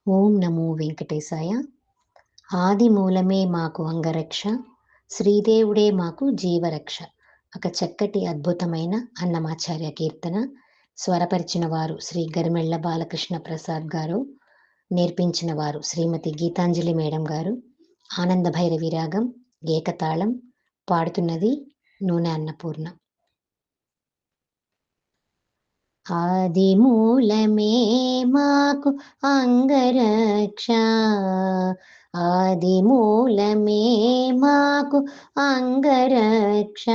ఓం నమో వెంకటేశాయ. ఆది మూలమే మాకు అంగరక్ష, శ్రీదేవుడే మాకు జీవరక్ష. ఒక చక్కటి అద్భుతమైన అన్నమాచార్య కీర్తన. స్వరపరిచిన వారు శ్రీ గరిమెళ్ల బాలకృష్ణ ప్రసాద్ గారు, నేర్పించిన వారు శ్రీమతి గీతాంజలి మేడం గారు. ఆనంద భైరవి రాగం, ఏకతాళం. పాడుతున్నది నూనె అన్నపూర్ణ. ఆది మూలమే మాకు అంగరక్ష, ఆది మూలమే మాకు అంగరక్ష,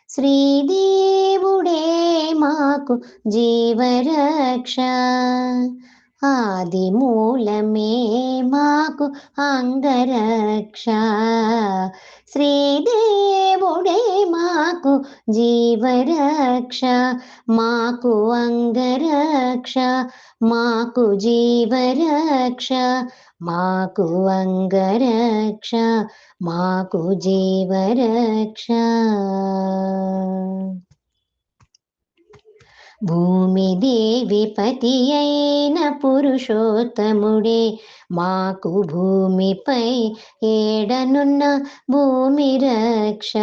శ్రీదేవుడే మాకు జీవరక్ష. ఆది మూలమే మాకు అంగరక్ష, శ్రీదేవుడే మాకు జీవరక్ష. మాకు అంగరక్ష, మాకు జీవరక్ష, మాకు అంగరక్ష, మాకు జీవరక్ష. భూమిదేవి పతి అయిన పురుషోత్తముడే మాకు భూమిపై ఏడనున్న భూమి రక్ష.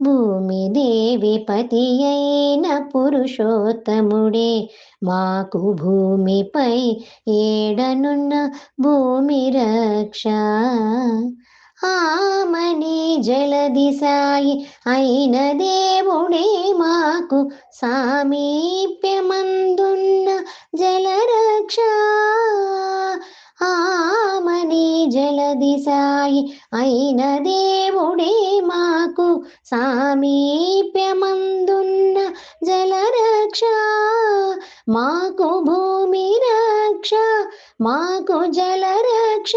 భూమిదేవి పతి అయిన పురుషోత్తముడే మాకు భూమిపై ఏడనున్న భూమి రక్ష. ఆమని జలది సాయి అయిన దేవుడే మాకు సామీప్యమందున్న జలరక్ష. ఆమని జలది సాయి అయిన దేవుడే మాకు సామీప్యమందున్న జలరక్ష. మాకు భూమి రక్ష, మాకు జలరక్ష.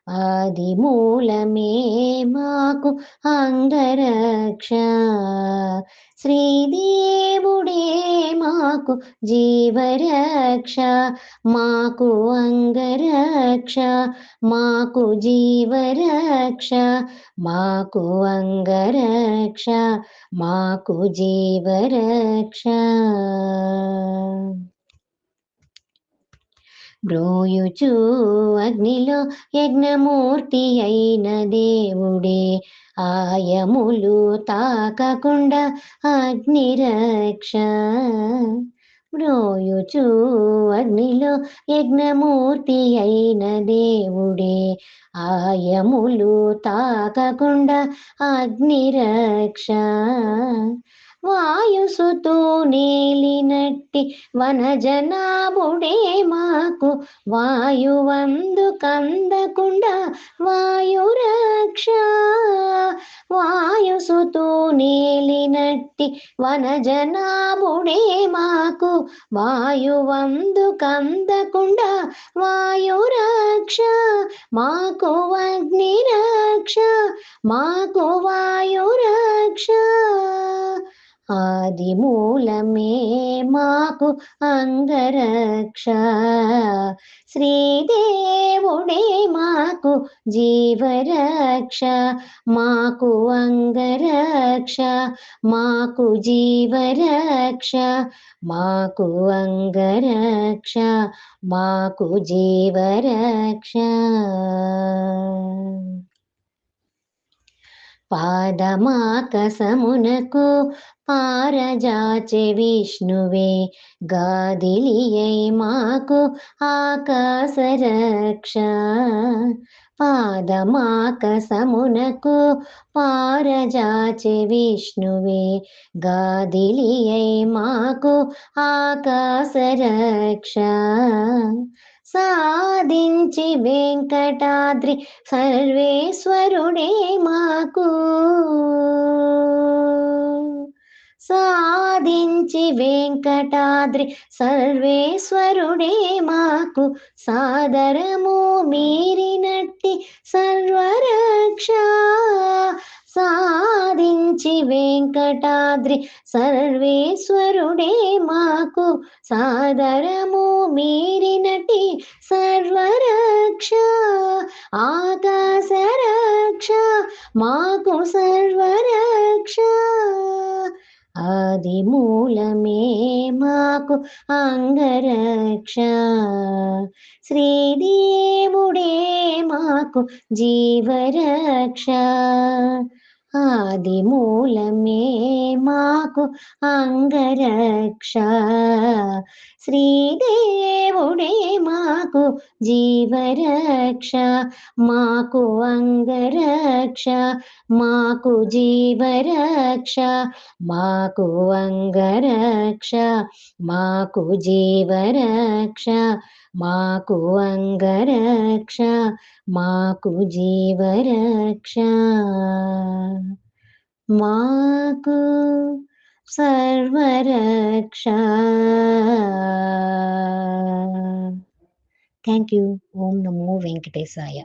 ఆది మూలమే మాకు అంగరక్ష, శ్రీదేవుడే మాకు జీవరక్ష. మాకు అంగరక్ష, మాకు జీవరక్ష, మాకు అంగరక్ష, మాకు జీవరక్ష. బ్రోయుచు అగ్నిలో యజ్ఞమూర్తి అయిన దేవుడే ఆయములు తాకకుండా అగ్నిరక్ష. బ్రోయుచు అగ్నిలో యజ్ఞమూర్తి అయిన దేవుడే ఆయములు తాకకుండా అగ్నిరక్ష. వాయుసుతూ నేలినట్టి వనజనాభుడే మాకు వాయువందు కందకుండా వాయురక్ష. వాయుసుతూ నేలినట్టి వనజనాభుడే మాకు వాయువందు కందకుండా వాయురక్ష. మాకు అగ్నిరక్ష, మాకు వాయురక్ష. ఆది మూలమే మాకు అంగరక్ష, శ్రీదేవుడే మాకు జీవరక్ష. మాకు అంగరక్ష, మాకు జీవరక్ష, మాకు అంగరక్ష, మాకు జీవరక్ష. పాదమాకసమునకు పారజాచె విష్ణువే గాదిలియై మాకు ఆకాశరక్ష. పాదమాకసమునకు పారజాచె విష్ణువే గాదిలియై మాకు ఆకాశరక్ష. సాధించి వెంకటాద్రి సర్వేశ్వరుడే మాకు, సాధించి వెంకటాద్రి సర్వేశ్వరుడే మాకు సాదరము మీరినట్టి సర్వరక్ష. సాధించి వెంకటాద్రి సర్వేశ్వరుడే మాకు సాదరము మీరినటి సర్వరక్ష. ఆకాశరక్ష, మాకు సర్వరక్ష. ఆదిమూలమే మాకు అంగరక్ష, శ్రీదేవుడే మాకు జీవరక్ష. ఆదిమూలమే మాకు అంగరక్ష, శ్రీదేవుడే మాకు జీవరక్ష. మాకు అంగరక్ష, మాకు జీవరక్ష, మాకు అంగరక్ష, మాకు జీవరక్ష, మాకు అంగరక్ష, మాకు జీవరక్ష. మాకు సర్వరక్ష. Thank you. Om Namo Venkatesaya.